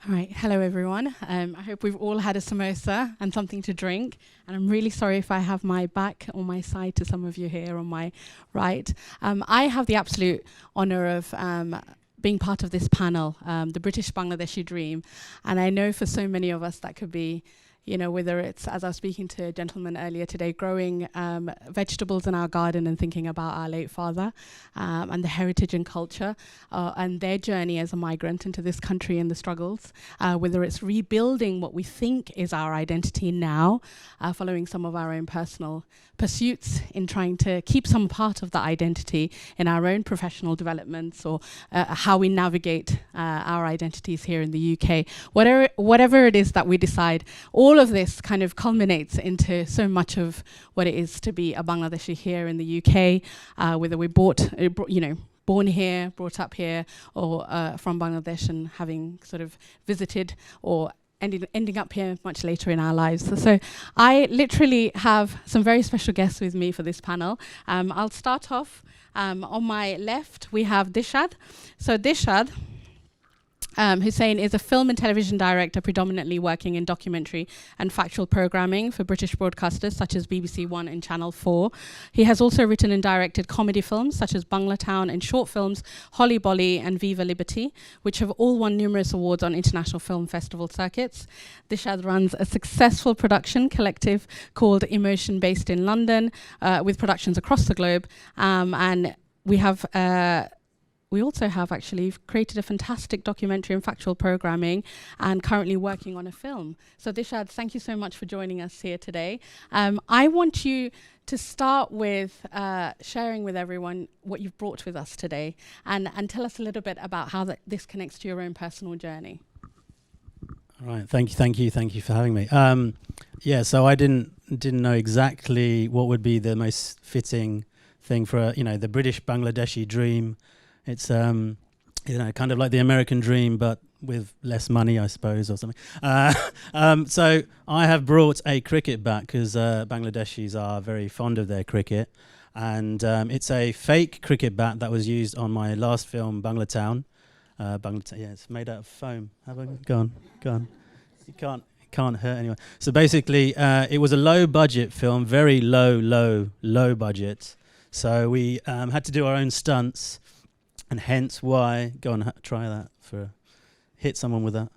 All right, hello everyone. I hope we've all had a samosa and something to drink. And I'm really sorry if I have my back or my side to some of you here on my right. I have the absolute honor of being part of this panel, the British Bangladeshi Dream. And I know for so many of us that could be, you know, whether it's, as I was speaking to a gentleman earlier today, growing vegetables in our garden and thinking about our late father and the heritage and culture and their journey as a migrant into this country and the struggles, whether it's rebuilding what we think is our identity now, following some of our own personal pursuits in trying to keep some part of that identity in our own professional developments or how we navigate our identities here in the UK. Whatever it is that we decide, all of this kind of culminates into so much of what it is to be a Bangladeshi here in the UK, whether we're born here, brought up here, or from Bangladesh and having sort of visited or ending up here much later in our lives. So I literally have some very special guests with me for this panel. I'll start off on my left. We have Dishad. So Dishad Hussain is a film and television director predominantly working in documentary and factual programming for British broadcasters such as BBC One and Channel 4. He has also written and directed comedy films such as Bangla Town and short films Holly Bolly and Viva Liberty, which have all won numerous awards on international film festival circuits. Dishad runs a successful production collective called Emotion based in London with productions across the globe. And we also have actually created a fantastic documentary and factual programming and currently working on a film. So Dishad, thank you so much for joining us here today. I want you to start with sharing with everyone what you've brought with us today and tell us a little bit about how this connects to your own personal journey. All right, thank you for having me. Yeah, so I didn't know exactly what would be the most fitting thing for the British Bangladeshi dream. It's kind of like the American dream, but with less money, I suppose, or something. So I have brought a cricket bat because Bangladeshis are very fond of their cricket, and it's a fake cricket bat that was used on my last film, Bangla Town. Yeah, it's made out of foam. Go on. You can't hurt anyone. So basically, it was a low budget film, very low budget. So we had to do our own stunts. And hence why, go on, try that hit someone with that.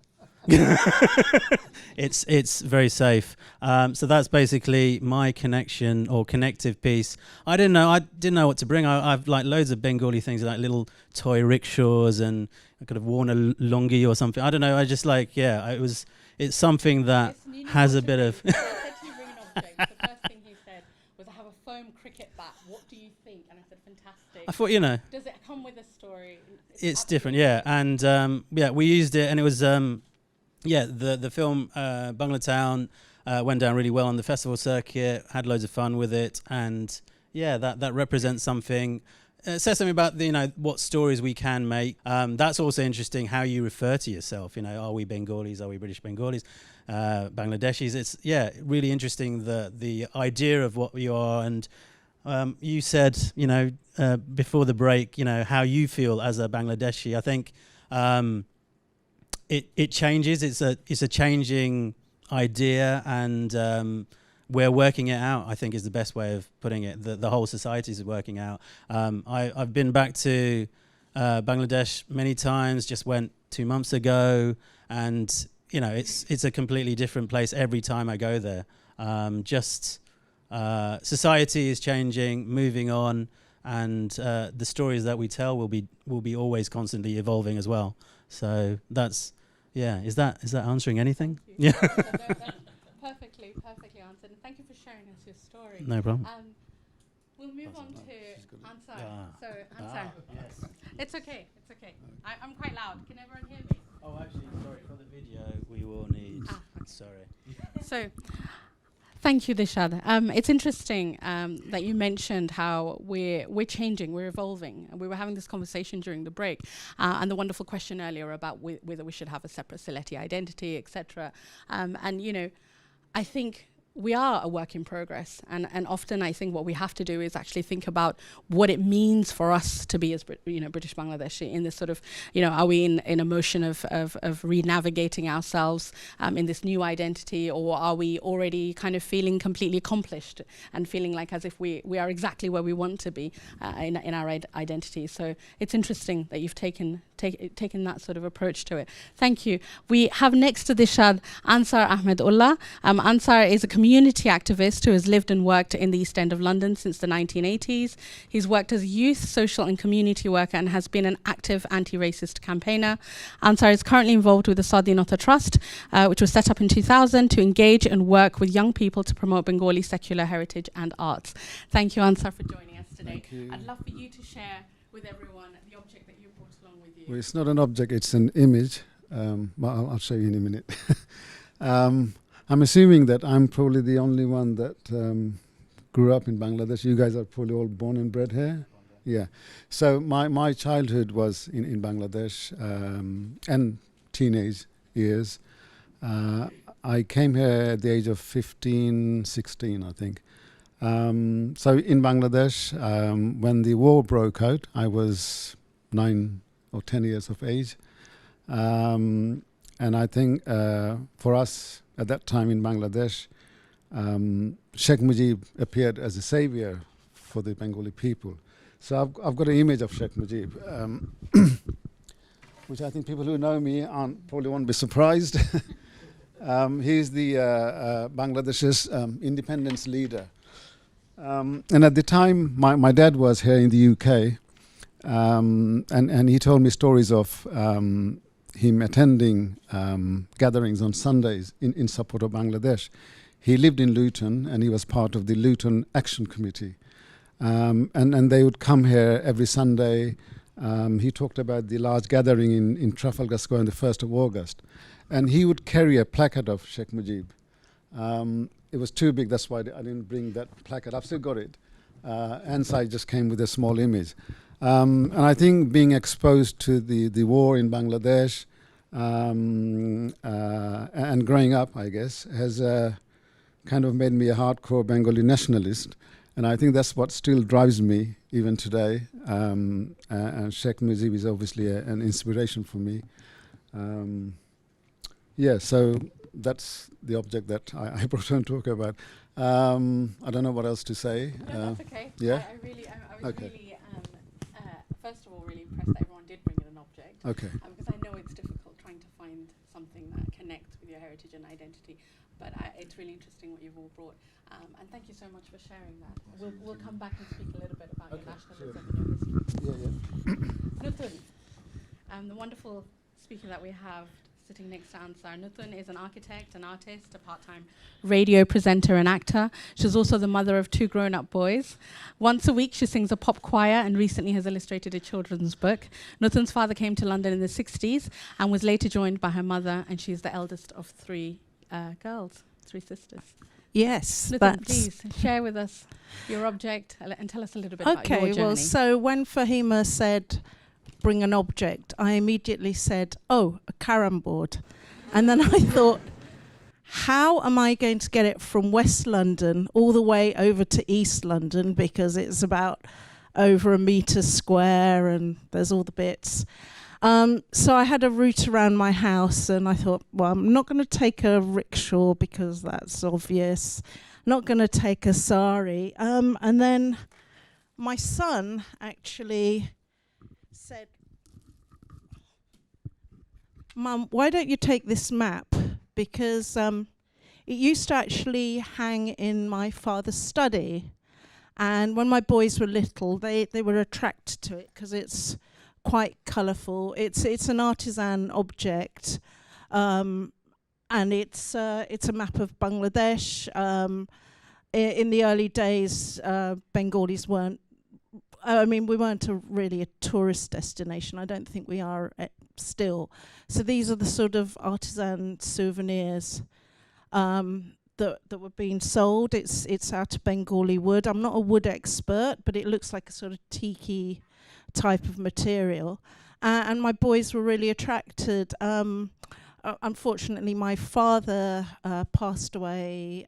It's very safe. So that's basically my connection or connective piece. I didn't know what to bring. I've like loads of Bengali things, like little toy rickshaws, and I could have worn a lungi or something. I don't know. I just it's something that has a bit of. I said to you, bring an object. The first thing he said was, I have a foam cricket bat. What do you think? And I said, fantastic. I thought, Does it come with a story? It's different, yeah. And we used it, and it was the film Bangla Town went down really well on the festival circuit. Had loads of fun with it, and yeah, that represents something. Says something about what stories we can make. That's also interesting how you refer to yourself. Are we Bengalis? Are we British Bengalis? Bangladeshis? It's really interesting the idea of what we are. And you said before the break how you feel as a Bangladeshi. I think it changes. It's a changing idea, and we're working it out, I think, is the best way of putting it. The whole society is working out. I've been back to Bangladesh many times, just went 2 months ago, and it's a completely different place every time I go there. Society is changing, moving on, and the stories that we tell will be always constantly evolving as well. So that's is that answering anything? Yeah. Perfectly answered. And thank you for sharing us your story. No problem. We'll move on to Ansar. So Ansar, yes. It's okay. I'm quite loud. Can everyone hear me? Oh, actually, sorry, for the video we will need. Sorry. So, thank you, Dishad. It's interesting that you mentioned how we're changing, we're evolving, and we were having this conversation during the break, and the wonderful question earlier about whether we should have a separate Sylheti identity, etc. And I think we are a work in progress, and often I think what we have to do is actually think about what it means for us to be as British Bangladeshi in this sort of, are we in a motion of re-navigating ourselves in this new identity, or are we already kind of feeling completely accomplished and feeling like as if we are exactly where we want to be in our identity. So it's interesting that you've taken that sort of approach to it. Thank you. We have next to Dishad Ansar Ahmedullah. Ansar is a community activist who has lived and worked in the East End of London since the 1980s. He's worked as a youth, social and community worker and has been an active anti-racist campaigner. Ansar is currently involved with the Sadinata Trust, which was set up in 2000 to engage and work with young people to promote Bengali secular heritage and arts. Thank you, Ansar, for joining us today. I'd love for you to share with everyone the object that you brought along with you. Well, it's not an object, it's an image. I'll show you in a minute. I'm assuming that I'm probably the only one that grew up in Bangladesh. You guys are probably all born and bred here. Yeah. So my childhood was in Bangladesh and teenage years. I came here at the age of 15, 16, I think. So in Bangladesh, when the war broke out, I was 9 or 10 years of age. And I think for us at that time in Bangladesh, Sheikh Mujib appeared as a savior for the Bengali people. So I've got an image of Sheikh Mujib, which I think people who know me probably won't be surprised. He's the Bangladesh's independence leader. And at the time, my dad was here in the UK, and he told me stories of him attending gatherings on Sundays in support of Bangladesh. He lived in Luton, and he was part of the Luton Action Committee. And they would come here every Sunday. He talked about the large gathering in Trafalgar Square on the 1st of August. And he would carry a placard of Sheikh Mujib. It was too big, that's why I didn't bring that placard. I've still got it. And so I just came with a small image. And I think being exposed to the war in Bangladesh and growing up, I guess, has kind of made me a hardcore Bengali nationalist. And I think that's what still drives me even today. And Sheikh Mujib is obviously an inspiration for me. Yeah, so that's the object that I brought on to talk about. I don't know what else to say. No, that's okay. Yeah? I was Okay. really, first of all, really impressed that everyone did bring in an object. Okay. Because I know it's difficult trying to find something that connects with your heritage and identity. But it's really interesting what you've all brought. And thank you so much for sharing that. We'll come back and speak a little bit about your nationalism and your history. Nutun, the wonderful speaker that we have sitting next to Ansar. Nutun is an architect, an artist, a part-time radio presenter and actor. She's also the mother of 2 grown-up boys. Once a week she sings a pop choir and recently has illustrated a children's book. Nutun's father came to London in the 60s and was later joined by her mother, and she's the eldest of 3 girls, 3 sisters. Yes, Nutun, please share with us your object and tell us a little bit about your journey. Okay, well, so when Fahima said, bring an object, I immediately said, oh, a carom board. And then I thought, how am I going to get it from West London all the way over to East London, because it's about over 1 metre square and there's all the bits. So I had a route around my house and I thought, well, I'm not going to take a rickshaw because that's obvious. Not going to take a sari. And then my son actually said, Mum, why don't you take this map? Because it used to actually hang in my father's study. And when my boys were little, they were attracted to it because it's quite colourful. It's an artisan object, and it's a map of Bangladesh. In the early days, Bengalis weren't. We weren't really a tourist destination. I don't think we are still. So these are the sort of artisan souvenirs that were being sold. It's out of Bengali wood. I'm not a wood expert, but it looks like a sort of tiki type of material. And my boys were really attracted. Unfortunately, my father passed away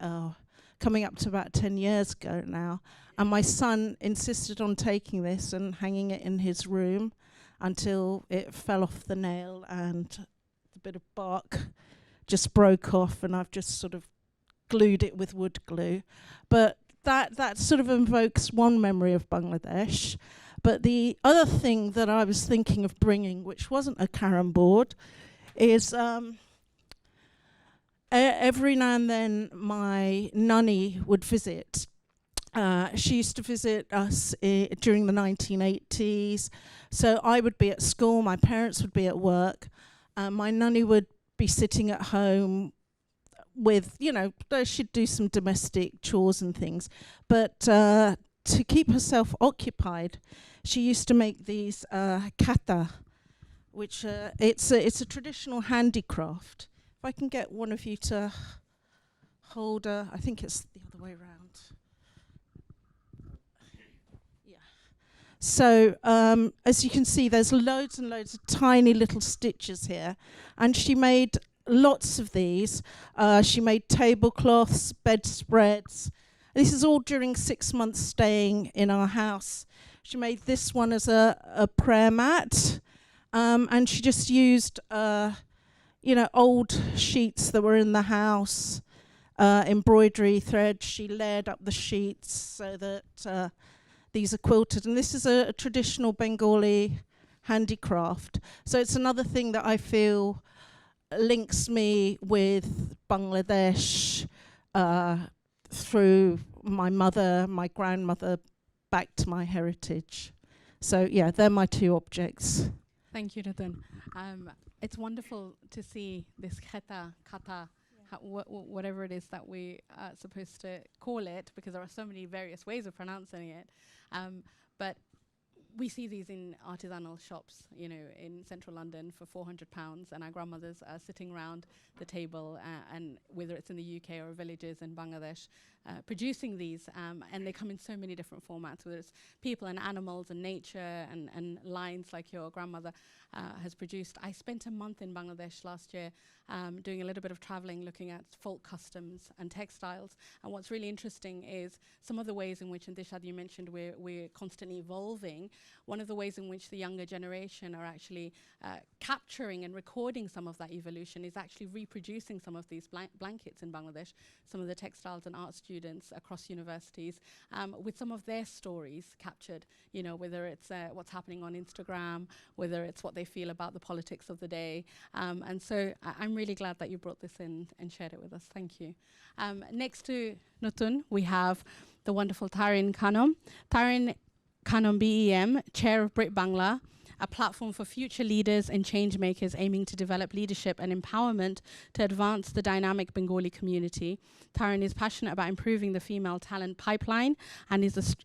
coming up to about 10 years ago now. And my son insisted on taking this and hanging it in his room until it fell off the nail and the bit of bark just broke off, and I've just sort of glued it with wood glue. But that sort of invokes one memory of Bangladesh. But the other thing that I was thinking of bringing, which wasn't a carom board, is every now and then my nunny would visit. She used to visit us during the 1980s. So I would be at school, my parents would be at work, my nunny would be sitting at home with, she'd do some domestic chores and things. But to keep herself occupied, she used to make these kata, which it's a traditional handicraft. If I can get one of you to hold I think it's the other way around. Yeah. So as you can see, there's loads and loads of tiny little stitches here, and she made lots of these. She made tablecloths, bedspreads. This is all during 6 months staying in our house. She made this one as a prayer mat, and she just used, old sheets that were in the house, embroidery thread. She layered up the sheets so that these are quilted. And this is a traditional Bengali handicraft. So it's another thing that I feel links me with Bangladesh through my mother, my grandmother, back to my heritage. So yeah, they're my two objects. Thank you, Ratan. It's wonderful to see this kata, whatever it is that we are supposed to call it, because there are so many various ways of pronouncing it. But we see these in artisanal shops, in central London for £400, and our grandmothers are sitting around the table, and whether it's in the UK or villages in Bangladesh, producing these, and they come in so many different formats, whether it's people and animals and nature and lines like your grandmother has produced. I spent a month in Bangladesh last year doing a little bit of traveling, looking at folk customs and textiles. And what's really interesting is some of the ways in which, and Dishad, you mentioned, we're constantly evolving. One of the ways in which the younger generation are actually capturing and recording some of that evolution is actually reproducing some of these blankets in Bangladesh, some of the textiles and art students across universities, with some of their stories captured, whether it's what's happening on Instagram, whether it's what they feel about the politics of the day. And so I'm really glad that you brought this in and shared it with us. Thank you. Next to Nutun, we have the wonderful Tarin Khanum. Tarin Khanum BEM, Chair of BRITBANGLA, a platform for future leaders and change makers aiming to develop leadership and empowerment to advance the dynamic Bengali community. Tarin is passionate about improving the female talent pipeline and is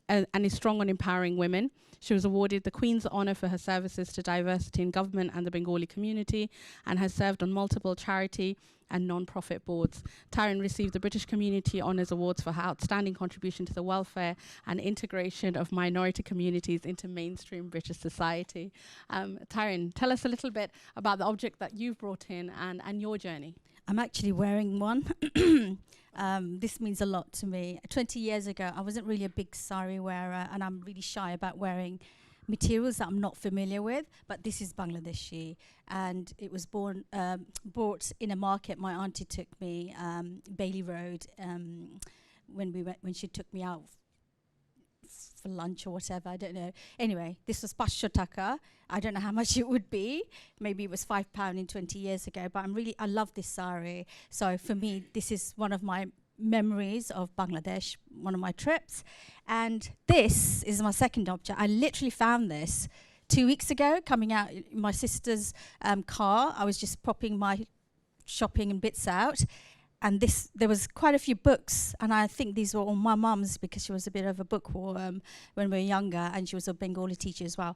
strong on empowering women. She was awarded the Queen's Honour for her services to diversity in government and the Bengali community, and has served on multiple charity and non-profit boards. Tarin received the British Community Honours Awards for her outstanding contribution to the welfare and integration of minority communities into mainstream British society. Tarin, tell us a little bit about the object that you've brought in and your journey. I'm actually wearing one. This means a lot to me. 20 years ago, I wasn't really a big sari wearer, and I'm really shy about wearing materials that I'm not familiar with, but this is Bangladeshi, and it was bought in a market. My auntie took me, Bailey Road, when she took me out for lunch or whatever, I don't know. Anyway, this was 500 taka. I don't know how much it would be. Maybe it was £5 in 20 years ago, but I love this sari. So for me, this is one of my memories of Bangladesh, one of my trips. And this is my second object. I literally found this 2 weeks ago, coming out in my sister's car. I was just popping my shopping and bits out. And there was quite a few books, and I think these were all my mum's, because she was a bit of a bookworm when we were younger, and she was a Bengali teacher as well.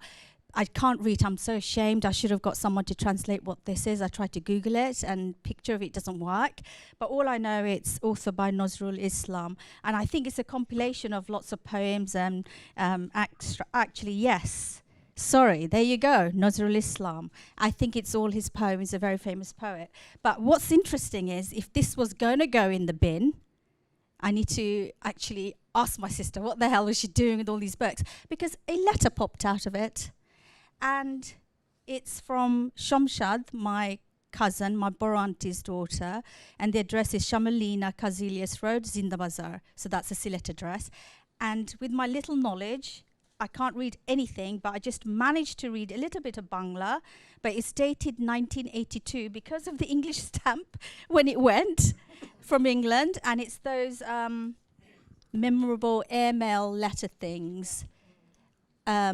I can't read. I'm so ashamed. I should have got someone to translate what this is. I tried to Google it, and picture of it doesn't work. But all I know, it's authored by Nazrul Islam, and I think it's a compilation of lots of poems and actually, yes. Sorry, there you go, Nazrul Islam. I think it's all his poems. He's a very famous poet. But what's interesting is, if this was going to go in the bin, I need to actually ask my sister what the hell was she doing with all these books, because a letter popped out of it, and it's from Shamshad, my cousin, my Boro auntie's daughter, and the address is Shamalina Kazilias Road, Zinda Bazar. So that's a Sylhet address. And with my little knowledge, I can't read anything, but I just managed to read a little bit of Bangla, but it's dated 1982 because of the English stamp when it went from England, and it's those memorable airmail letter things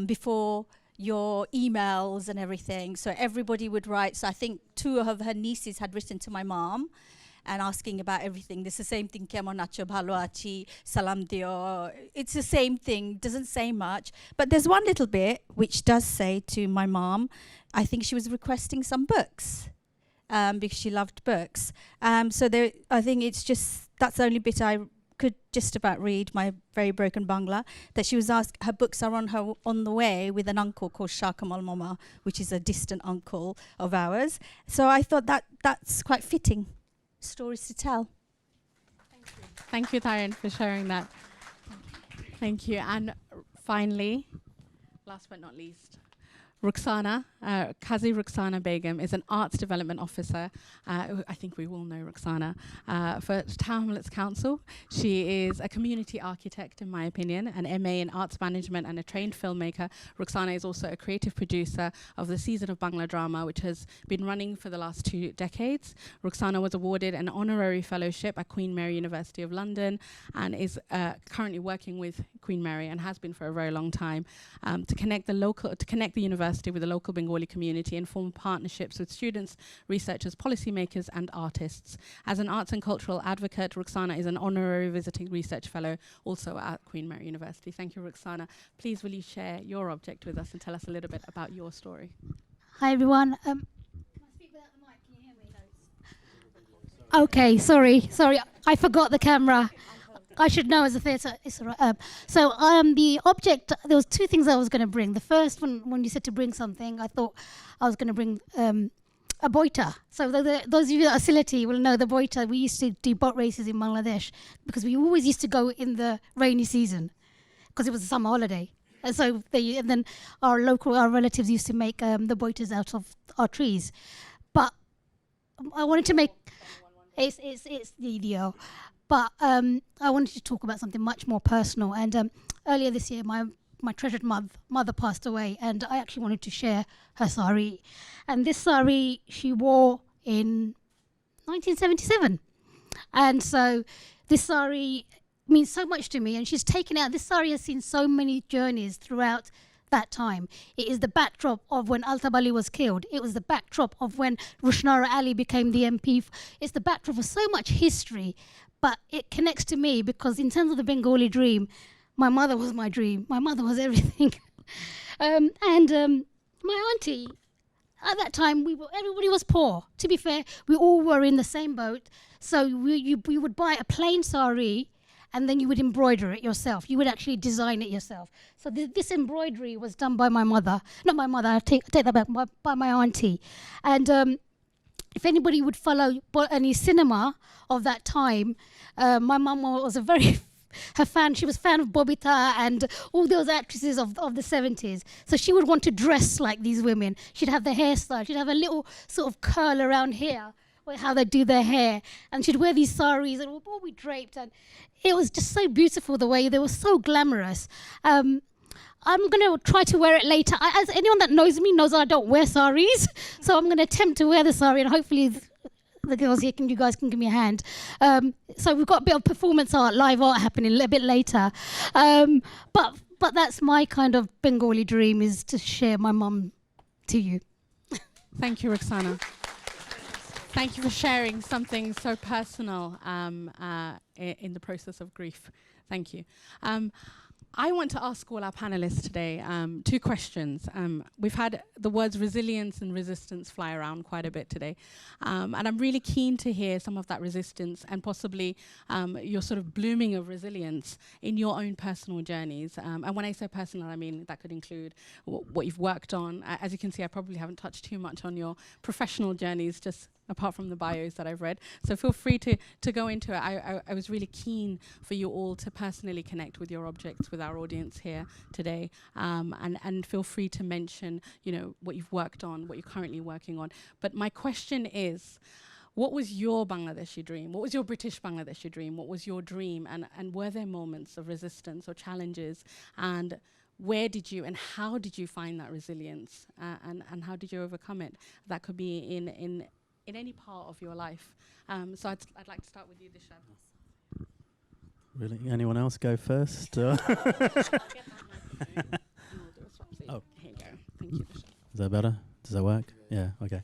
before your emails and everything. So everybody would write. So I think 2 of her nieces had written to my mom and asking about everything. This is the same thing, kemon acho, bhalo achi, salam dio. It's the same thing, doesn't say much. But there's one little bit which does say to my mom, I think she was requesting some books because she loved books. So there, I think it's just, that's the only bit I could just about read, my very broken Bangla, that she was asked, her books are on the way with an uncle called Shah Kamal Mama, which is a distant uncle of ours. So I thought that's quite fitting stories to tell. Thank you, Taryn, for sharing that. Thank you. And finally, last but not least, Rukhsana, Kazi Rukhsana Begum is an arts development officer. I think we all know Rukhsana for Town Hamlets Council. She is a community architect, in my opinion, an MA in arts management and a trained filmmaker. Rukhsana is also a creative producer of the Season of Bangla Drama, which has been running for the last 2 decades. Rukhsana was awarded an honorary fellowship at Queen Mary University of London and is currently working with Queen Mary and has been for a very long time to connect the university with the local Bengali community and form partnerships with students, researchers, policymakers and artists. As an arts and cultural advocate, Rukhsana is an honorary visiting research fellow also at Queen Mary University. Thank you, Rukhsana. Please will you share your object with us and tell us a little bit about your story? Hi everyone. Can I speak without the mic? Can you hear me? Okay, sorry, I forgot the camera. I should know as a theatre. It's all right. So the object, there was 2 things I was going to bring. The first one, when you said to bring something, I thought I was going to bring a boita. So those of you that are Sylheti will know the boita. We used to do boat races in Bangladesh because we always used to go in the rainy season because it was a summer holiday. And so and then our relatives used to make the boitas out of our trees. But I wanted to make, it's the video. But I wanted to talk about something much more personal. And earlier this year, my treasured mother passed away, and I actually wanted to share her sari. And this sari she wore in 1977. And so this sari means so much to me, and she's taken out, this sari has seen so many journeys throughout that time. It is the backdrop of when Altab Ali was killed. It was the backdrop of when Rushnara Ali became the MP. It's the backdrop of so much history. But it connects to me because in terms of the Bengali dream, my mother was my dream. My mother was everything. My auntie, at that time, everybody was poor. To be fair, we all were in the same boat. So we would buy a plain sari and then you would embroider it yourself. You would actually design it yourself. So this embroidery was done by my mother. Not my mother, I take that back, by my auntie. And if anybody would follow any cinema of that time, my mum was a very she was a fan of Bobita and all those actresses of the 70s. So she would want to dress like these women. She'd have the hairstyle. She'd have a little sort of curl around here, how they do their hair. And she'd wear these saris and all be draped. And it was just so beautiful the way they were so glamorous. I'm going to try to wear it later. As anyone that knows me knows I don't wear saris. So I'm going to attempt to wear the sari and hopefully the girls here, you guys can give me a hand. So we've got a bit of performance art, live art happening a bit later. But that's my kind of Bengali dream, is to share my mum to you. Thank you, Rukhsana. Thank you for sharing something so personal in the process of grief. Thank you. I want to ask all our panelists today 2 questions. We've had the words resilience and resistance fly around quite a bit today. And I'm really keen to hear some of that resistance and possibly your sort of blooming of resilience in your own personal journeys. And when I say personal, I mean that could include what you've worked on. As you can see, I probably haven't touched too much on your professional journeys, just apart from the bios that I've read. So feel free to go into it. I was really keen for you all to personally connect with your objects, with our audience here today. And feel free to mention, what you've worked on, what you're currently working on. But my question is, what was your Bangladeshi dream? What was your British Bangladeshi dream? What was your dream? And were there moments of resistance or challenges? And where did you and how did you find that resilience? And how did you overcome it? That could be in any part of your life. So I'd like to start with you, Dishab. Really? Anyone else go first? I'll get that microphone. We'll do a swapsy. Oh. Here you go. Thank you, Dishab. Is that better? Does that work? Yeah, okay.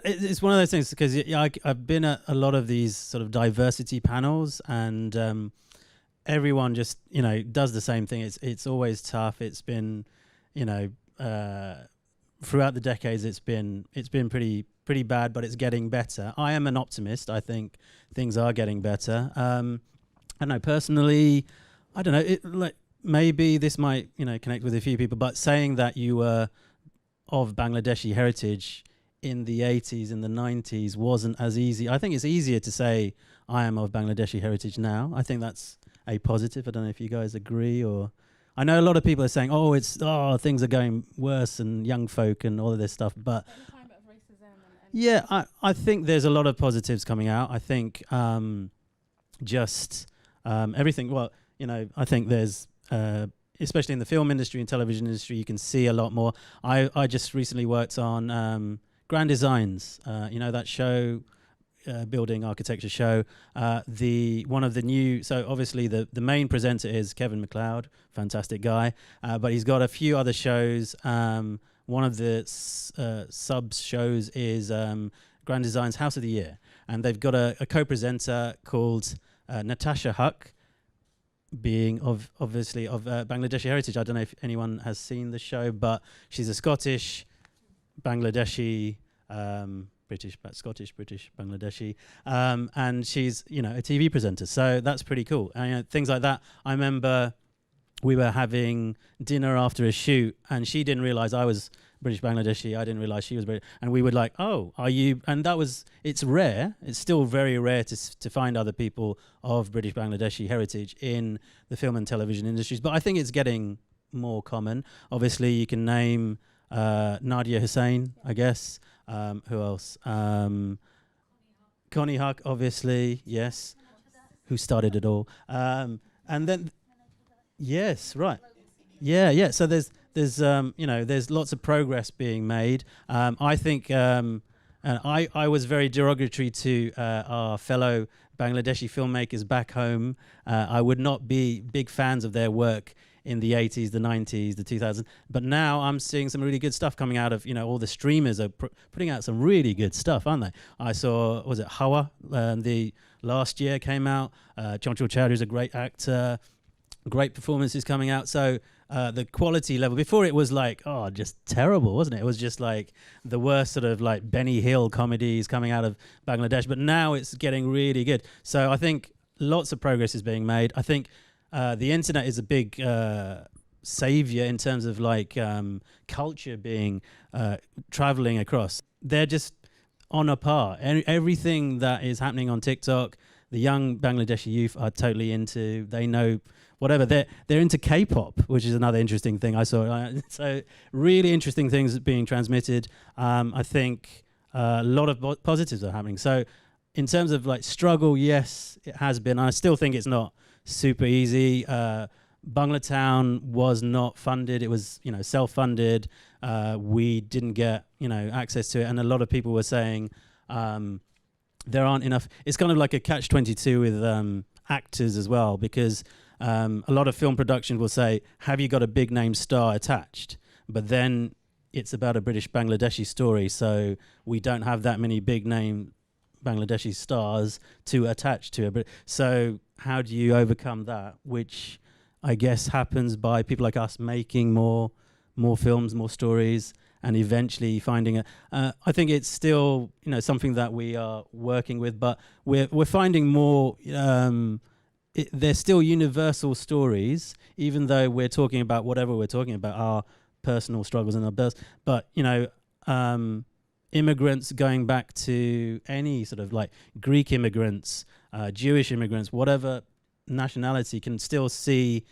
It's one of those things because I've been at a lot of these sort of diversity panels, and everyone just does the same thing. It's always tough. It's been throughout the decades it's been pretty bad, but it's getting better. I am an optimist. I think things are getting better. I don't know, personally, I don't know, maybe this might connect with a few people, but saying that you were of Bangladeshi heritage in the 80s, in the 90s wasn't as easy. I think it's easier to say I am of Bangladeshi heritage now. I think that's a positive. I don't know if you guys agree, or I know a lot of people are saying, things are going worse and young folk and all of this stuff, but yeah, I think there's a lot of positives coming out. I think everything, I think there's especially in the film industry and television industry, you can see a lot more. I just recently worked on Grand Designs, that show, building architecture show. One of the new, so obviously the main presenter is Kevin MacLeod, fantastic guy, but he's got a few other shows. One of the sub shows is Grand Design's House of the Year, and they've got a co-presenter called Natasha Huck, being obviously of Bangladeshi heritage. I don't know if anyone has seen the show, but she's a Scottish, Bangladeshi, Scottish, British, Bangladeshi, and she's a TV presenter. So that's pretty cool. And things like that. I remember we were having dinner after a shoot, and she didn't realize I was British Bangladeshi. I didn't realize she was British, and we were like, "Oh, are you?" And it's rare. It's still very rare to find other people of British Bangladeshi heritage in the film and television industries. But I think it's getting more common. Obviously, you can name Nadia Hussain, I guess. Who else? Connie Huck, obviously, yes. Who started it all? And then, yes, right. Yeah. So there's lots of progress being made. I think, and I was very derogatory to our fellow Bangladeshi filmmakers back home. I would not be big fans of their work in the 80s, the 90s, the 2000s. But now I'm seeing some really good stuff coming out of, all the streamers are putting out some really good stuff, aren't they? I saw, was it Hawa? The last year came out. Chanchal Chowdhury is a great actor. Great performances coming out. So the quality level, before it was just terrible, wasn't it? It was just like the worst sort of like Benny Hill comedies coming out of Bangladesh. But now it's getting really good. So I think lots of progress is being made. I think the internet is a big savior in terms of culture being traveling across. They're just on a par. Everything that is happening on TikTok, the young Bangladeshi youth are totally into. They know whatever. They're into K-pop, which is another interesting thing I saw. So really interesting things being transmitted. I think a lot of positives are happening. So in terms of struggle, yes, it has been. I still think it's not super easy. Banglatown was not funded. It was, self-funded. We didn't get, access to it. And a lot of people were saying there aren't enough. It's kind of like a catch-22 with actors as well, because a lot of film production will say, have you got a big name star attached? But then it's about a British Bangladeshi story, so we don't have that many big name Bangladeshi stars to attach to it. But so how do you overcome that? Which I guess happens by people like us making more films, more stories, and eventually finding it. I think it's still something that we are working with, but we're finding more. They're still universal stories, even though we're talking about whatever we're talking about, our personal struggles and our births. But immigrants going back to any sort of like Greek immigrants, Jewish immigrants, whatever nationality, can still see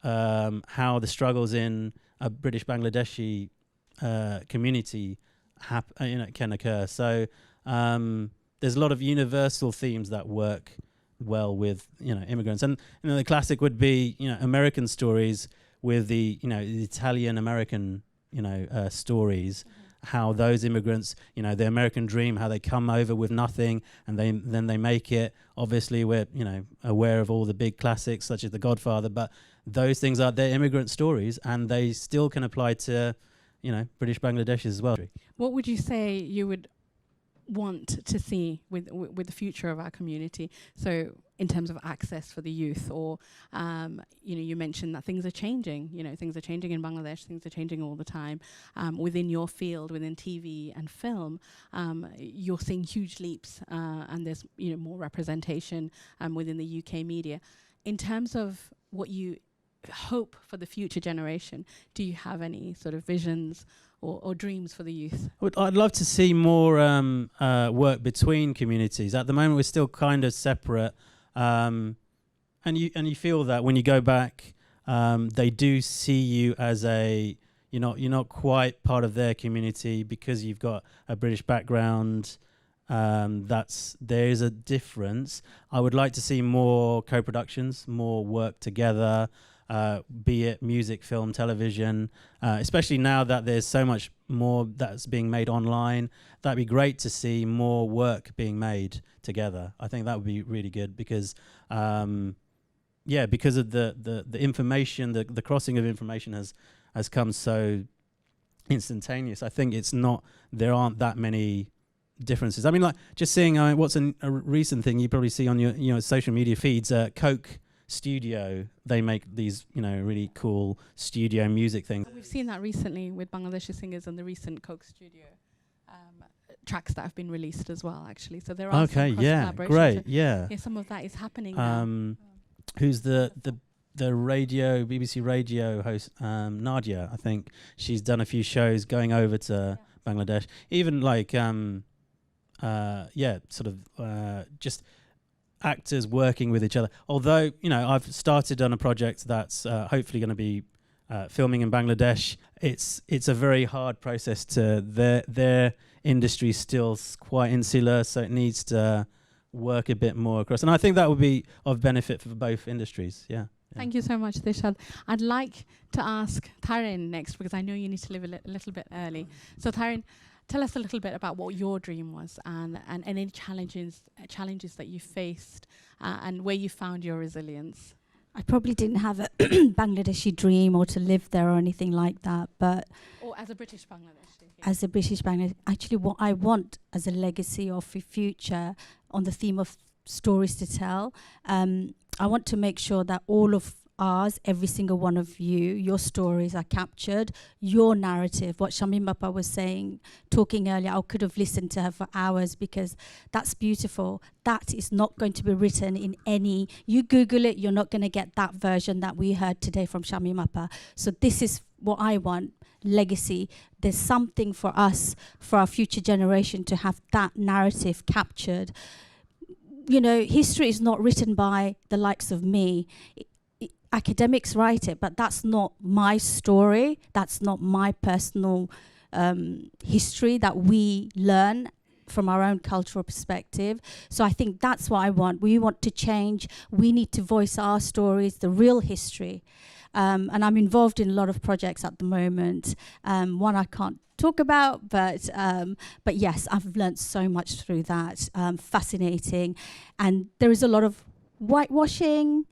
how the struggles in a British Bangladeshi community can occur. So there's a lot of universal themes that work well with immigrants, and the classic would be American stories with the the Italian American stories. How those immigrants, the American dream, how they come over with nothing and then they make it. Obviously, we're aware of all the big classics such as The Godfather, but those things are their immigrant stories, and they still can apply to British Bangladeshis as well. What would you say you would want to see with the future of our community? So in terms of access for the youth, or you mentioned that things are changing. Things are changing in Bangladesh. Things are changing all the time. Within your field, within TV and film, you're seeing huge leaps, and there's more representation within the UK media. In terms of what you hope for the future generation, do you have any sort of visions or dreams for the youth? I'd love to see more work between communities. At the moment, we're still kind of separate, and you feel that when you go back, they do see you as you're not quite part of their community because you've got a British background. There is a difference. I would like to see more co-productions, more work together. Be it music, film, television, especially now that there's so much more that's being made online. That'd be great to see more work being made together. I think that would be really good because, because of the information, the crossing of information has come so instantaneous. I think there aren't that many differences. I mean, like just seeing what's a recent thing you probably see on your social media feeds, Coke Studio, they make these really cool studio music things. We've seen that recently with Bangladeshi singers and the recent Coke Studio tracks that have been released as well, actually. So there are some cross-collaborations. Great, yeah. Some of that is happening now. Who's the BBC radio host, Nadia, I think. She's done a few shows going over to Bangladesh. Even like just actors working with each other. Although, I've started on a project that's hopefully going to be filming in Bangladesh. It's a very hard process to their industry still quite insular, so it needs to work a bit more across. And I think that would be of benefit for both industries. Yeah. Thank you so much, Dishad. I'd like to ask Taryn next because I know you need to leave a little bit early. So Taryn, tell us a little bit about what your dream was and any challenges that you faced and where you found your resilience. I probably didn't have a Bangladeshi dream or to live there or anything like that, but or as a British Bangladeshi. As a British Bangladeshi, actually what I want as a legacy of a future on the theme of stories to tell, I want to make sure that all of ours, every single one of you, your stories are captured, your narrative, what Shamim Bappa was saying, talking earlier, I could have listened to her for hours because that's beautiful. That is not going to be written in you Google it, you're not going to get that version that we heard today from Shamim Bappa. So this is what I want, legacy. There's something for us, for our future generation to have that narrative captured. History is not written by the likes of me. Academics write it, but that's not my story. That's not my personal history that we learn from our own cultural perspective. So I think that's what I want. We want to change. We need to voice our stories, the real history. And I'm involved in a lot of projects at the moment. One I can't talk about, but yes, I've learned so much through that. Fascinating. And there is a lot of whitewashing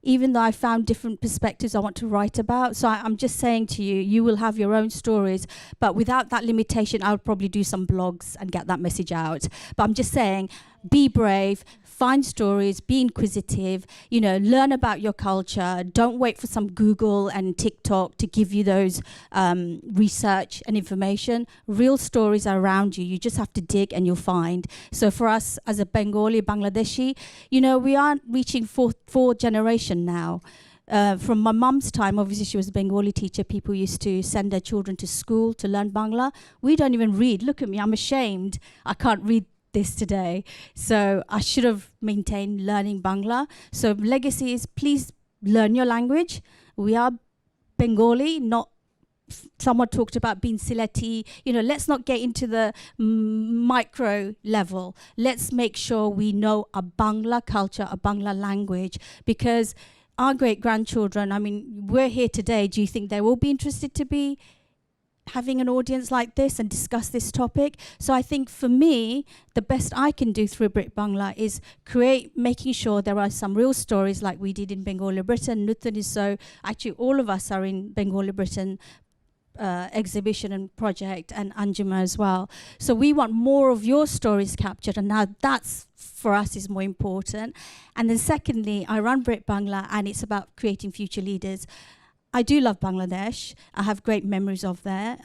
even though I found different perspectives I want to write about. So I'm just saying to you, you will have your own stories, but without that limitation, I would probably do some blogs and get that message out. But I'm just saying, be brave, find stories, be inquisitive, you know, learn about your culture. Don't wait for some Google and TikTok to give you those research and information. Real stories are around you. You just have to dig and you'll find. So for us as a Bengali, Bangladeshi, you know, we are reaching fourth generation now. From my mum's time, obviously she was a Bengali teacher, people used to send their children to school to learn Bangla. We don't even read. Look at me, I'm ashamed. I can't read this today. So I should have maintained learning Bangla. So legacy is, please learn your language. We are Bengali, not someone talked about being Sileti. You know, let's not get into the micro level. Let's make sure we know a Bangla culture, a Bangla language, because our great-grandchildren, I mean, we're here today. Do you think they will be interested to be having an audience like this and discuss this topic? So I think for me, the best I can do through BRITBANGLA is making sure there are some real stories like we did in Bengali Britain. Nuthan is so, actually all of us are in Bengali Britain exhibition and project, and Anjuma as well. So we want more of your stories captured, and now that's for us is more important. And then secondly, I run BRITBANGLA, and it's about creating future leaders. I do love Bangladesh. I have great memories of there.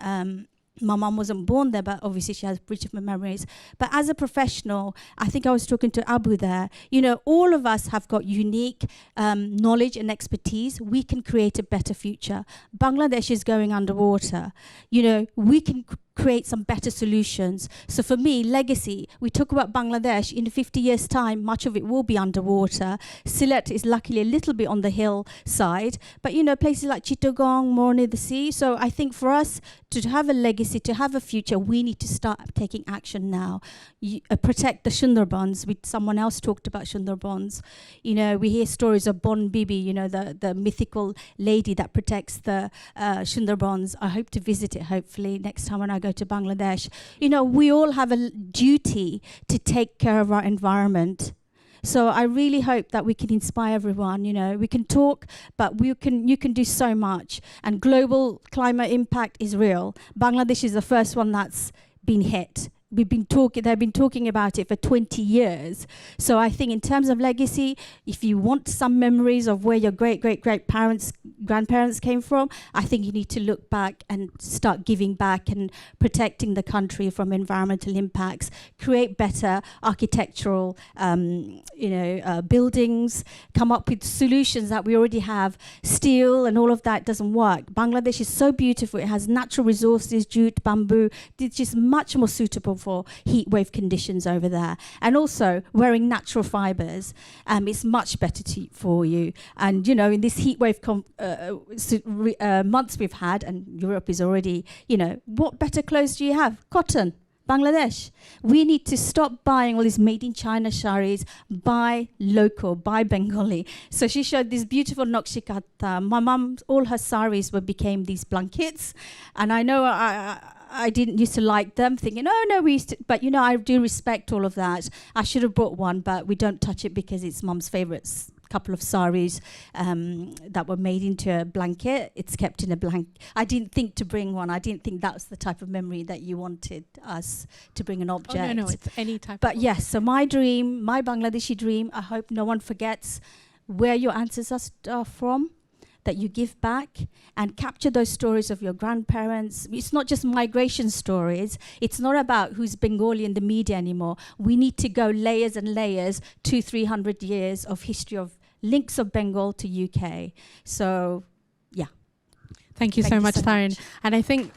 My mum wasn't born there, but obviously she has British memories. But as a professional, I think I was talking to Abu there, you know, all of us have got unique knowledge and expertise. We can create a better future. Bangladesh is going underwater. You know, we can create some better solutions. So for me, legacy, we talk about Bangladesh, in 50 years' time, much of it will be underwater. Sylhet is luckily a little bit on the hillside, but you know, places like Chittagong, more near the sea. So I think for us to have a legacy, to have a future, we need to start taking action now. Protect the Sundarbans. Someone else talked about Sundarbans. You know, we hear stories of Bon Bibi, you know, the mythical lady that protects the Sundarbans. I hope to visit it, hopefully, next time when I go to Bangladesh. You know, we all have a duty to take care of our environment. So I really hope that we can inspire everyone. You know, we can talk, but you can do so much. And global climate impact is real. Bangladesh is the first one that's been hit. They've been talking about it for 20 years. So I think in terms of legacy, if you want some memories of where your grandparents came from, I think you need to look back and start giving back and protecting the country from environmental impacts, create better architectural, buildings, come up with solutions that we already have. Steel and all of that doesn't work. Bangladesh is so beautiful. It has natural resources, jute, bamboo. It's just much more suitable for heat wave conditions over there. And also wearing natural fibers is much better for you. And you know, in this heat wave months we've had, and Europe is already, you know, what better clothes do you have? Cotton. Bangladesh. We need to stop buying all these made in China saris, buy local, buy Bengali. So she showed this beautiful Nokshikatta. My mum, all her saris became these blankets. And I know I didn't used to like them, thinking, oh no, we used to, but you know, I do respect all of that. I should have brought one, but we don't touch it because it's mum's favourites. Couple of saris that were made into a blanket. It's kept in a blanket. I didn't think to bring one. I didn't think that was the type of memory that you wanted us to bring an object. Oh, no, it's any type but of yes, so my dream, my Bangladeshi dream, I hope no one forgets where your ancestors are from, that you give back and capture those stories of your grandparents. It's not just migration stories. It's not about who's Bengali in the media anymore. We need to go layers and layers, 200-300 years of history of links of Bengal to UK. So, yeah. Thank you so much, Taryn. And I think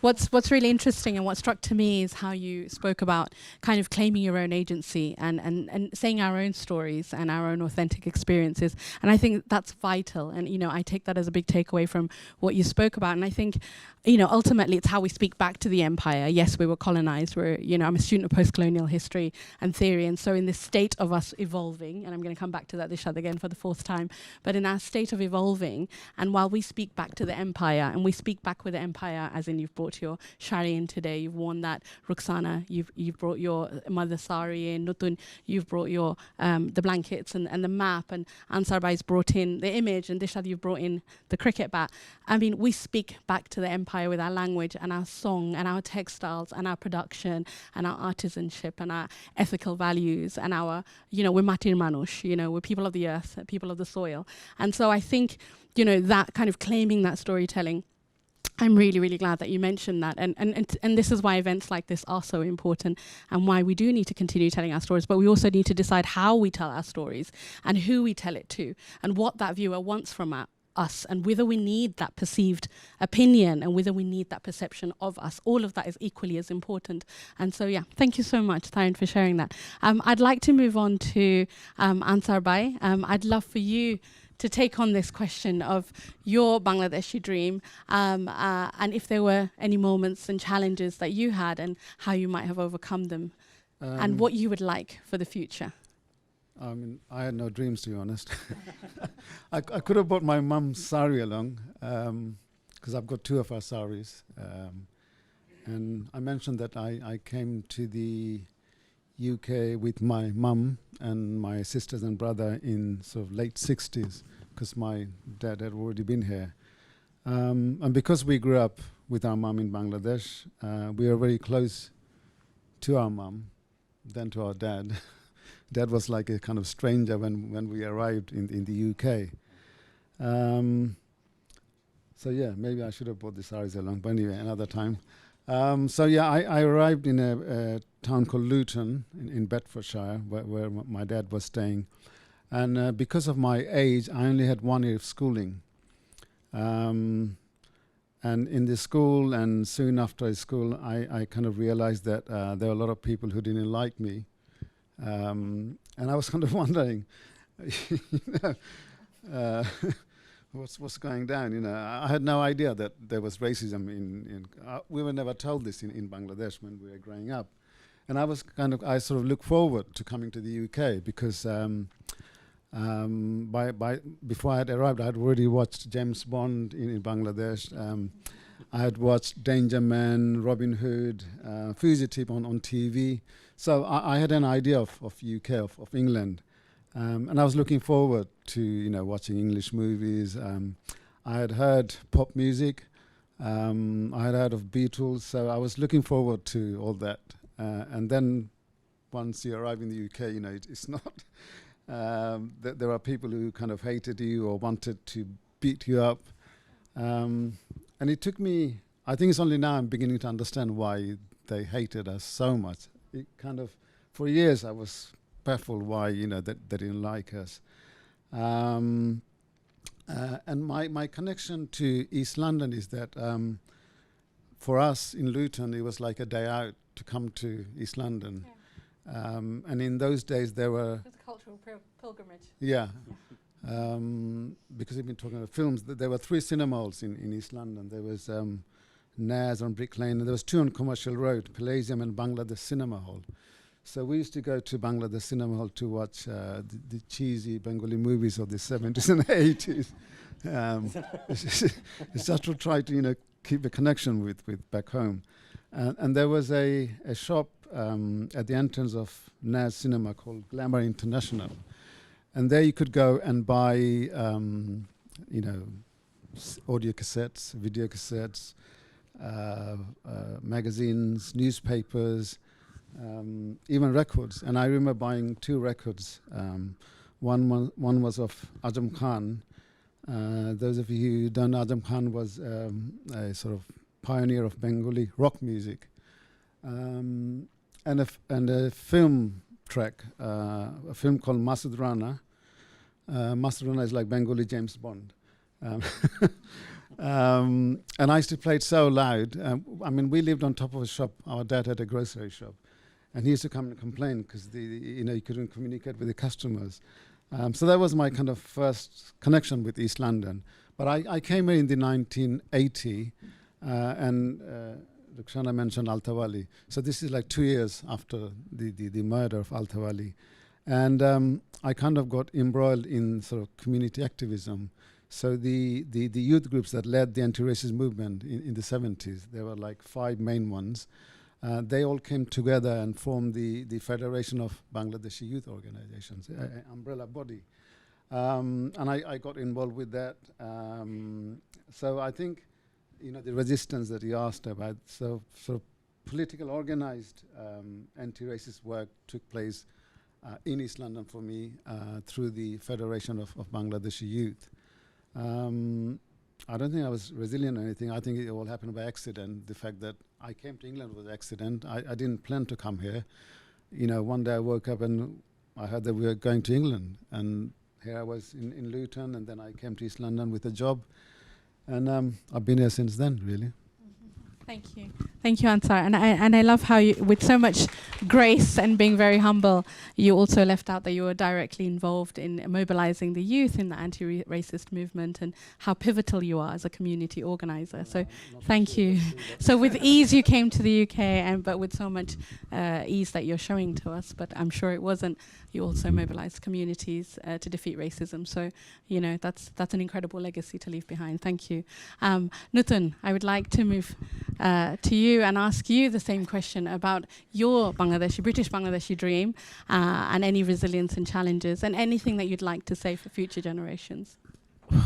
what's really interesting and what struck to me is how you spoke about kind of claiming your own agency and saying our own stories and our own authentic experiences. And I think that's vital. And, you know, I take that as a big takeaway from what you spoke about. And I think, you know, ultimately it's how we speak back to the empire. Yes, we were colonized. I'm a student of post-colonial history and theory. And so in this state of us evolving, and I'm going to come back to that, Dishad, again for the fourth time, but in our state of evolving, and while we speak back to the empire, and we speak back with the empire, as in you've brought brought your shari in today. You've worn that Ruxana. You've brought your mother sari in. Nutun, you've brought your the blankets and the map. And Ansar Bhai's brought in the image, and Dishad, you've brought in the cricket bat. I mean, we speak back to the empire with our language and our song and our textiles and our production and our artisanship and our ethical values and our, you know, we're matir manush, you know, we're people of the earth, people of the soil. And so I think, you know, that kind of claiming that storytelling, I'm really, really glad that you mentioned that. And this is why events like this are so important and why we do need to continue telling our stories, but we also need to decide how we tell our stories and who we tell it to and what that viewer wants from us and whether we need that perceived opinion and whether we need that perception of us. All of that is equally as important. And so, yeah, thank you so much, Taryn, for sharing that. I'd like to move on to Ansar Bhai. I'd love for you to take on this question of your Bangladeshi dream and if there were any moments and challenges that you had and how you might have overcome them and what you would like for the future. I mean, I had no dreams, to be honest. I could have brought my mum's sari along because I've got two of her saris. And I mentioned that I came to the UK with my mum and my sisters and brother in sort of late 60s because my dad had already been here. And because we grew up with our mum in Bangladesh, we were very close to our mum than to our dad. Dad was like a kind of stranger when we arrived in the UK. So yeah, maybe I should have brought the saris along, but anyway, another time. So yeah, I arrived in a town called Luton in Bedfordshire, where my dad was staying. And because of my age, I only had 1 year of schooling. And in the school, and soon after school, I kind of realized that there were a lot of people who didn't like me. And I was kind of wondering, you know, what's going down? You know, I had no idea that there was racism we were never told this in Bangladesh when we were growing up. And I sort of look forward to coming to the UK because before I had arrived, I had already watched James Bond in Bangladesh. I had watched Danger Man, Robin Hood, Fugitive on TV. So I had an idea of UK, of England. And I was looking forward to, you know, watching English movies. I had heard pop music. I had heard of Beatles. So I was looking forward to all that. And then once you arrive in the UK, you know, it's not... there are people who kind of hated you or wanted to beat you up. And it took me... I think it's only now I'm beginning to understand why they hated us so much. It kind of... For years I was baffled why, you know, that they didn't like us. And my connection to East London is that for us in Luton, it was like a day out to come to East London. Yeah. And in those days there were... It was a cultural pilgrimage. Yeah. Because we've been talking about films, there were 3 cinema halls in East London. There was Naz on Brick Lane, and there was 2 on Commercial Road, Palladium and Bangladesh Cinema Hall. So we used to go to Bangladesh Cinema Hall to watch the cheesy Bengali movies of the 70s and 80s. It's just to try to, you know, keep a connection with back home. And there was a shop at the entrance of Naz Cinema called Glamour International. And there you could go and buy, you know, audio cassettes, video cassettes, magazines, newspapers, even records. And I remember buying 2 records. One was of Azam Khan. Those of you who don't know, Azam Khan was a sort of pioneer of Bengali rock music. And a film track, a film called Masud Rana. Masud Rana is like Bengali James Bond. And I used to play it so loud. I mean, we lived on top of a shop. Our dad had a grocery shop. And he used to come and complain because you know, he couldn't communicate with the customers. So that was my kind of first connection with East London. But I came here in the 1980, and Ruxana mentioned Altawali. So this is like 2 years after the murder of Altawali. And I kind of got embroiled in sort of community activism. So the youth groups that led the anti-racist movement in the 70s, there were like 5 main ones. They all came together and formed the Federation of Bangladeshi Youth Organizations, an umbrella body. And I got involved with that. So I think, the resistance that you asked about, so political organized anti-racist work took place in East London for me through the Federation of Bangladeshi Youth. I don't think I was resilient or anything. I think it all happened by accident. The fact that I came to England was an accident. I didn't plan to come here. One day I woke up and I heard that we were going to England. And here I was in Luton, and then I came to East London with a job. And I've been here since then, really. Thank you. Thank you, Ansar. And I love how you, with so much grace and being very humble, you also left out that you were directly involved in mobilizing the youth in the anti-racist movement, and how pivotal you are as a community organizer. So thank you. So with ease you came to the UK, but with so much ease that you're showing to us, but I'm sure it wasn't. You also mobilized communities to defeat racism. So, that's an incredible legacy to leave behind. Thank you. Nutun, I would like to move to you and ask you the same question about your British Bangladeshi dream, and any resilience and challenges, and anything that you'd like to say for future generations.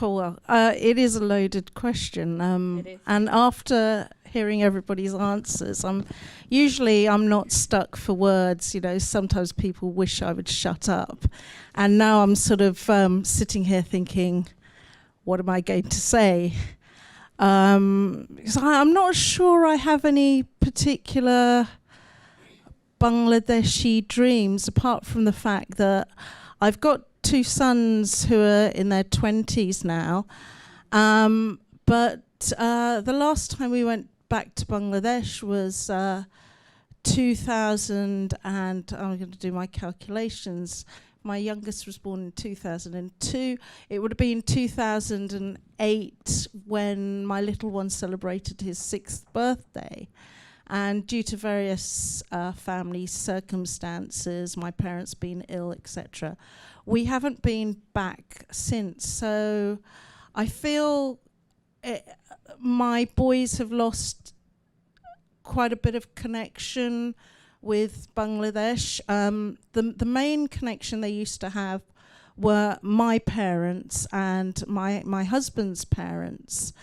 Oh, well, it is a loaded question. It is. And after hearing everybody's answers, I'm not stuck for words. Sometimes people wish I would shut up. And now I'm sort of sitting here thinking, what am I going to say? Because I'm not sure I have any particular Bangladeshi dreams, apart from the fact that I've got 2 sons who are in their 20s now. But the last time we went back to Bangladesh was 2000, and I'm going to do my calculations. My youngest was born in 2002. It would have been 2008 when my little one celebrated his 6th birthday. And due to various family circumstances, my parents being ill, etc., we haven't been back since. So I feel my boys have lost quite a bit of connection with Bangladesh. The main connection they used to have were my parents and my husband's parents.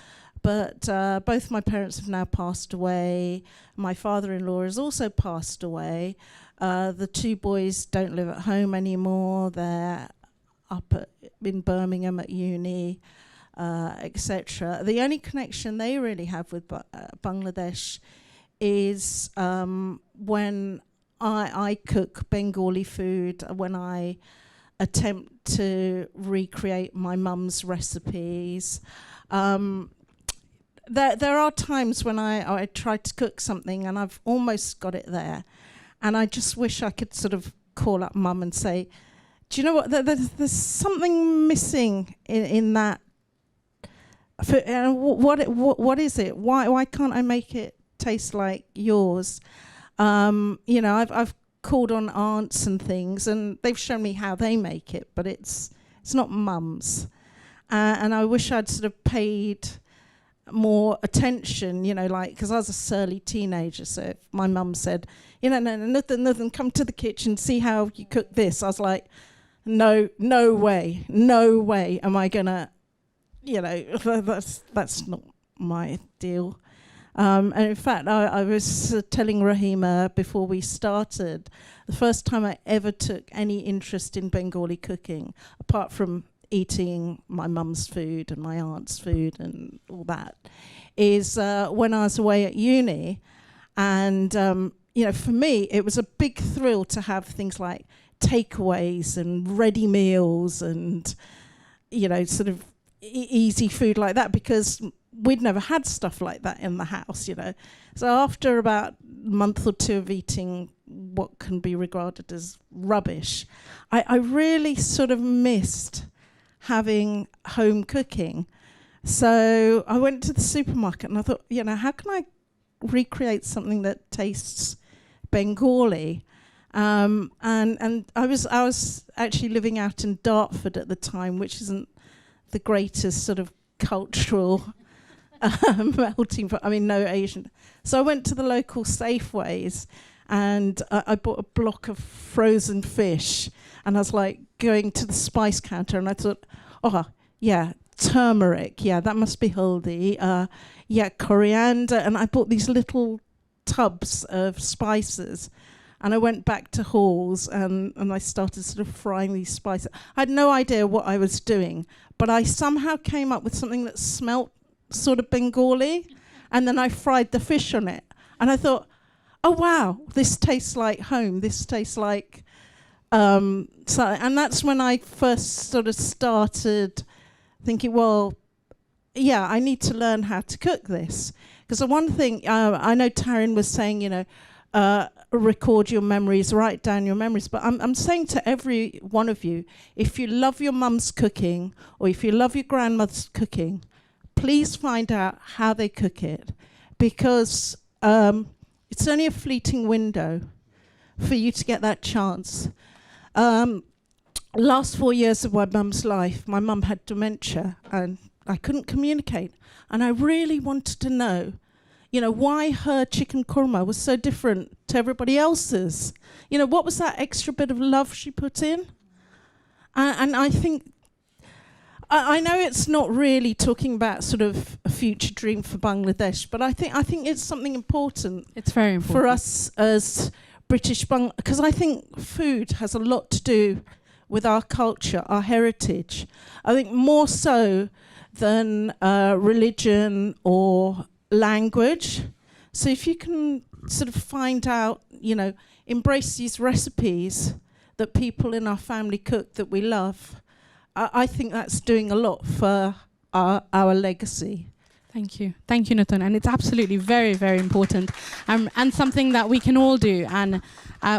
But both my parents have now passed away. My father-in-law has also passed away. The 2 boys don't live at home anymore. They're up in Birmingham at uni, etc. The only connection they really have with Bangladesh is when I cook Bengali food, when I attempt to recreate my mum's recipes. There are times when I try to cook something and I've almost got it there, and I just wish I could sort of call up mum and say, do you know what, there's something missing in that. What is it? Why can't I make it taste like yours? I've called on aunts and things, and they've shown me how they make it, but it's not mum's. And I wish I'd sort of paid more attention, because I was a surly teenager. So if my mum said, no, nothing, come to the kitchen, see how you cook this, I was like, no way am I gonna, that's not my deal. And in fact, I was telling Rahima before we started, the first time I ever took any interest in Bengali cooking, apart from eating my mum's food and my aunt's food and all that, is when I was away at uni. And, for me, it was a big thrill to have things like takeaways and ready meals and, sort of easy food like that, because we'd never had stuff like that in the house, So after about a month or 2 of eating what can be regarded as rubbish, I really sort of missed having home cooking. So I went to the supermarket and I thought, how can I recreate something that tastes Bengali? And I was actually living out in Dartford at the time, which isn't the greatest sort of cultural melting pot. I mean, no Asian. So I went to the local Safeways and I bought a block of frozen fish, and I was like going to the spice counter and I thought, oh, yeah, turmeric, yeah, that must be healthy. Yeah, coriander. And I bought these little tubs of spices. And I went back to Halls and I started sort of frying these spices. I had no idea what I was doing, but I somehow came up with something that smelt sort of Bengali, and then I fried the fish on it. And I thought, oh, wow, this tastes like home. This tastes like... and that's when I first sort of started thinking, well, yeah, I need to learn how to cook this. Because the one thing, I know Taryn was saying, you know, record your memories, write down your memories. But I'm saying to every one of you, if you love your mum's cooking or if you love your grandmother's cooking, please find out how they cook it, because it's only a fleeting window for you to get that chance. Last 4 years of my mum's life, my mum had dementia and I couldn't communicate. And I really wanted to know, you know, why her chicken korma was so different to everybody else's. You know, what was that extra bit of love she put in? And I think, I know it's not really talking about sort of a future dream for Bangladesh, but I think it's something important. It's very important for us as British because I think food has a lot to do with our culture, our heritage. I think more so than religion or language. So if you can sort of find out, you know, embrace these recipes that people in our family cook that we love, I think that's doing a lot for our legacy. Thank you, Nutan. And it's absolutely very, very important, and something that we can all do. And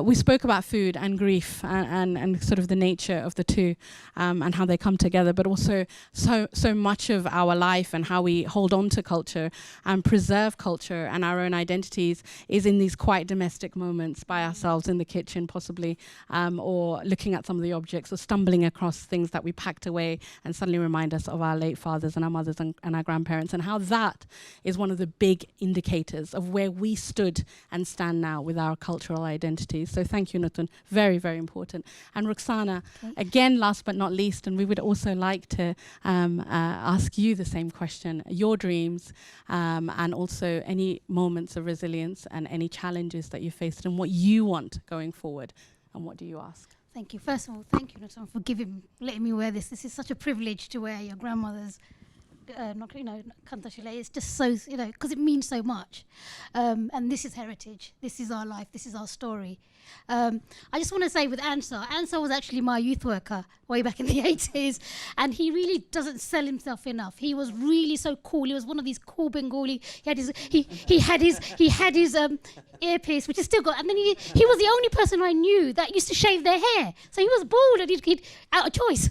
we spoke about food and grief and sort of the nature of the two, and how they come together, but also so much of our life and how we hold on to culture and preserve culture and our own identities is in these quite domestic moments by ourselves in the kitchen, possibly, or looking at some of the objects or stumbling across things that we packed away and suddenly remind us of our late fathers and our mothers and our grandparents, and how that is one of the big indicators of where we stood and stand now with our cultural identities. So thank you, Nutun. Very, very important. And Roxana, again, last but not least, and we would also like to ask you the same question, your dreams, and also any moments of resilience and any challenges that you faced and what you want going forward, and what do you ask? Thank you. First of all, thank you, Nutun, for letting me wear this. This is such a privilege to wear your grandmother's Kantashile. It's just so, you know, because it means so much. And this is heritage. This is our life. This is our story. I just want to say with Ansar was actually my youth worker way back in the 80s, and he really doesn't sell himself enough. He was really so cool. He was one of these cool Bengali. He had his earpiece, which is still got, and then he was the only person I knew that used to shave their hair. So he was bald and he'd out of choice.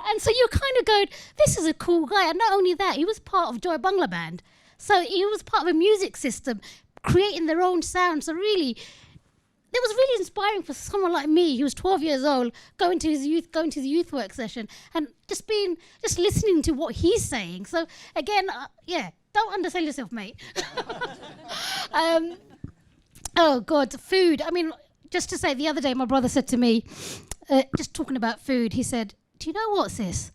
And so you kind of go, this is a cool guy. And not only that, he was part of Joy Bangla Band. So he was part of a music system, creating their own sound. So really, it was really inspiring for someone like me, who was 12 years old, going to the youth work session and just listening to what he's saying. So again, don't undersell yourself, mate. Oh God, food. I mean, just to say, the other day, my brother said to me, just talking about food, he said, do you know what, sis?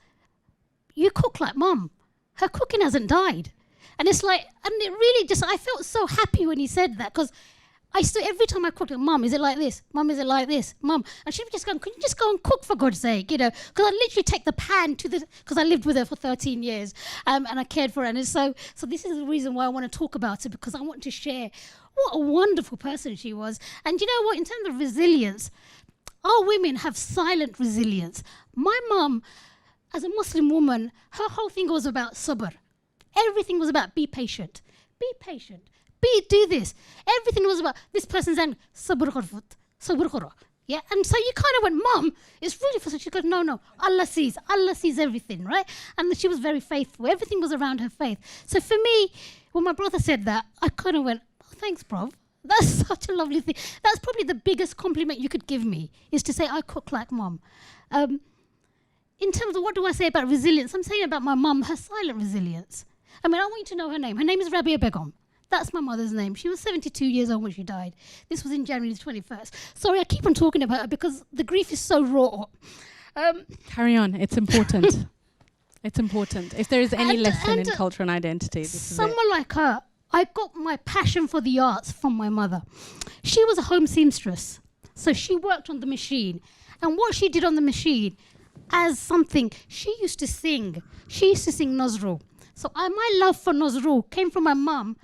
You cook like Mum. Her cooking hasn't died. And it's like, and it really just, I felt so happy when he said that, because every time I cooked, Mum, is it like this? Mum, is it like this? Mum. And she'd just go, can you just go and cook, for God's sake? You know, because I literally take the pan because I lived with her for 13 years, and I cared for her. And so this is the reason why I want to talk about it, because I want to share what a wonderful person she was. And you know what, in terms of resilience, our women have silent resilience. My mum, as a Muslim woman, her whole thing was about sabr. Everything was about be patient. Be patient. Do this. Everything was about this person's saying, sabr karo. Yeah, and so you kind of went, Mum, it's really for she goes, no, Allah sees everything, right? And she was very faithful. Everything was around her faith. So for me, when my brother said that, I kind of went, oh, thanks, bro. That's such a lovely thing. That's probably the biggest compliment you could give me, is to say I cook like Mum. in terms of what do I say about resilience, I'm saying about my mum, her silent resilience. I mean, I want you to know her name. Her name is Rabia Begum. That's my mother's name. She was 72 years old when she died. This was in January the 21st. Sorry, I keep on talking about her because the grief is so raw. Carry on. It's important. It's important. If there is any lesson in culture and identity, this is it. Someone like her, I got my passion for the arts from my mother. She was a home seamstress. So she worked on the machine. And what she did on the machine as something, she used to sing. She used to sing Nozrul. So my love for Nozrul came from my mum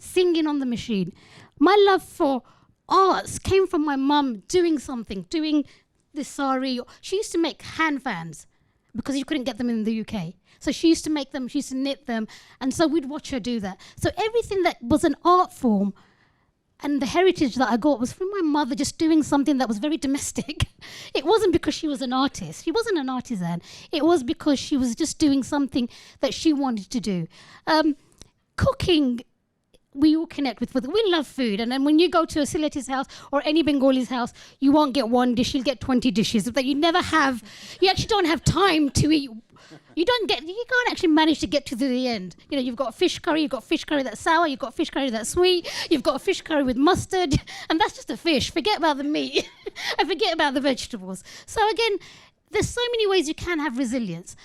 singing on the machine. My love for arts came from my mum doing something, doing the sari. She used to make hand fans because you couldn't get them in the UK. So she used to make them, she used to knit them, and so we'd watch her do that. So everything that was an art form and the heritage that I got was from my mother just doing something that was very domestic. It wasn't because she was an artist. She wasn't an artisan. It was because she was just doing something that she wanted to do. Cooking, we all connect with. We love food. And then when you go to a Sileti's house or any Bengali's house, you won't get one dish, you'll get 20 dishes that you never have. You actually don't have time to eat. You can't actually manage to get to the end. You know, you've got fish curry, you've got fish curry that's sour, you've got fish curry that's sweet, you've got a fish curry with mustard, and that's just a fish. Forget about the meat and forget about the vegetables. So again, there's so many ways you can have resilience.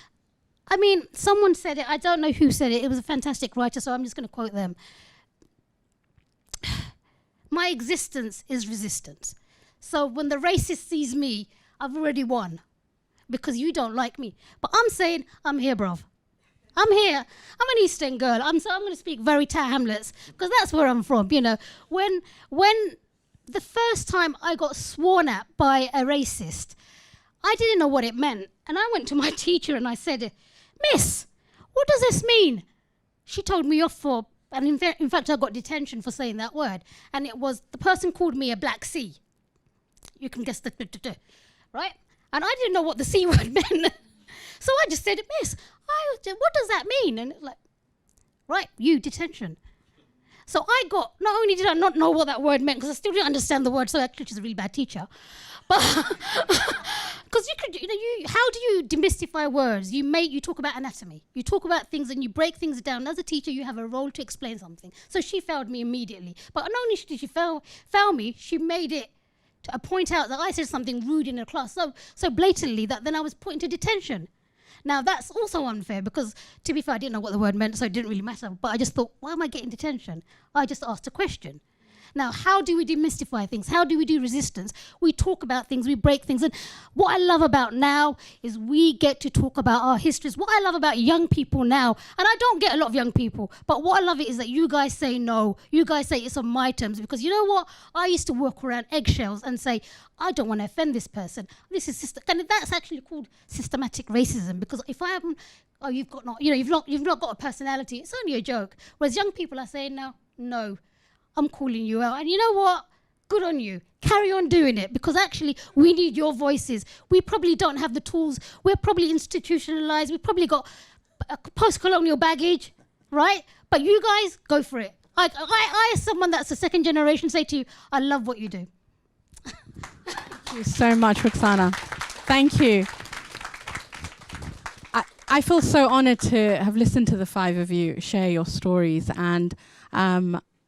I mean, someone said it, I don't know who said it, it was a fantastic writer, so I'm just going to quote them. My existence is resistance. So when the racist sees me, I've already won. Because you don't like me. But I'm saying, I'm here, bruv. I'm here. I'm an East End girl. I'm going to speak very Tower Hamlets, because that's where I'm from, you know. When the first time I got sworn at by a racist, I didn't know what it meant. And I went to my teacher and I said, Miss, what does this mean? She told me off for, and in fact, I got detention for saying that word. And it was, the person called me a black C. You can guess the, right? And I didn't know what the C word meant. So I just said, Miss, what does that mean? And like, right, you, detention. So I got, not only did I not know what that word meant, because I still didn't understand the word, so actually she's a really bad teacher. But, because how do you demystify words? You talk about anatomy. You talk about things and you break things down. As a teacher, you have a role to explain something. So she failed me immediately. But not only did she fail me, she made it to point out that I said something rude in a class so blatantly that then I was put into detention. Now that's also unfair because, to be fair, I didn't know what the word meant, so it didn't really matter. But I just thought, why am I getting detention? I just asked a question. Now, how do we demystify things? How do we do resistance? We talk about things, we break things. And what I love about now is we get to talk about our histories. What I love about young people now, and I don't get a lot of young people, but what I love it is that you guys say no. You guys say it's on my terms, because you know what? I used to walk around eggshells and say, I don't want to offend this person. This is and that's actually called systematic racism, because if I haven't, you've not got a personality. It's only a joke. Whereas young people are saying now, no. I'm calling you out. And you know what? Good on you. Carry on doing it, because actually we need your voices. We probably don't have the tools. We're probably institutionalized. We've probably got post-colonial baggage, right? But you guys, go for it. I as someone that's a second generation, say to you, I love what you do. Thank you so much, Roxana. Thank you. I feel so honored to have listened to the five of you share your stories, and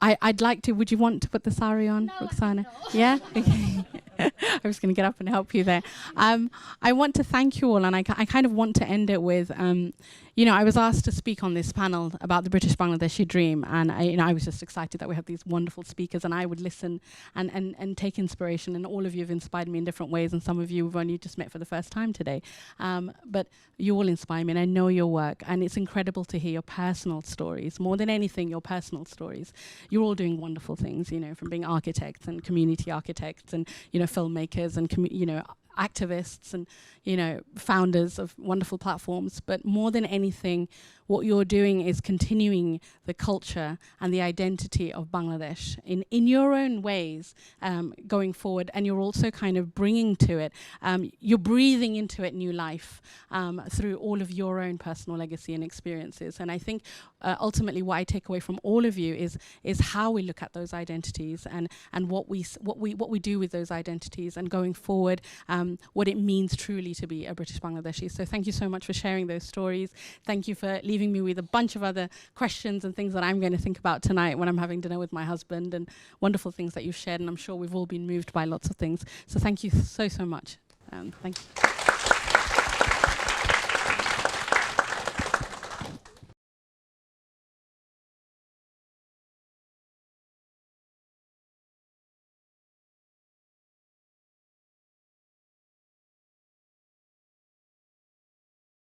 I'd like to, would you want to put the sari on, Roxana? Yeah? Okay. I was going to get up and help you there. I want to thank you all, and I kind of want to end it with, I was asked to speak on this panel about the British Bangladeshi dream, and I was just excited that we have these wonderful speakers, and I would listen and take inspiration, and all of you have inspired me in different ways, and some of you have only just met for the first time today. But you all inspire me, and I know your work, and it's incredible to hear your personal stories. More than anything, your personal stories. You're all doing wonderful things, from being architects and community architects and, filmmakers and, activists and, founders of wonderful platforms. But more than anything, what you're doing is continuing the culture and the identity of Bangladesh in your own ways going forward. And you're also kind of bringing to it, you're breathing into it new life through all of your own personal legacy and experiences. And I think ultimately what I take away from all of you is how we look at those identities and what we do with those identities. And going forward, what it means truly to be a British Bangladeshi. So thank you so much for sharing those stories. Thank you for leaving me with a bunch of other questions and things that I'm going to think about tonight when I'm having dinner with my husband, and wonderful things that you've shared, and I'm sure we've all been moved by lots of things. So thank you so much. Thank you.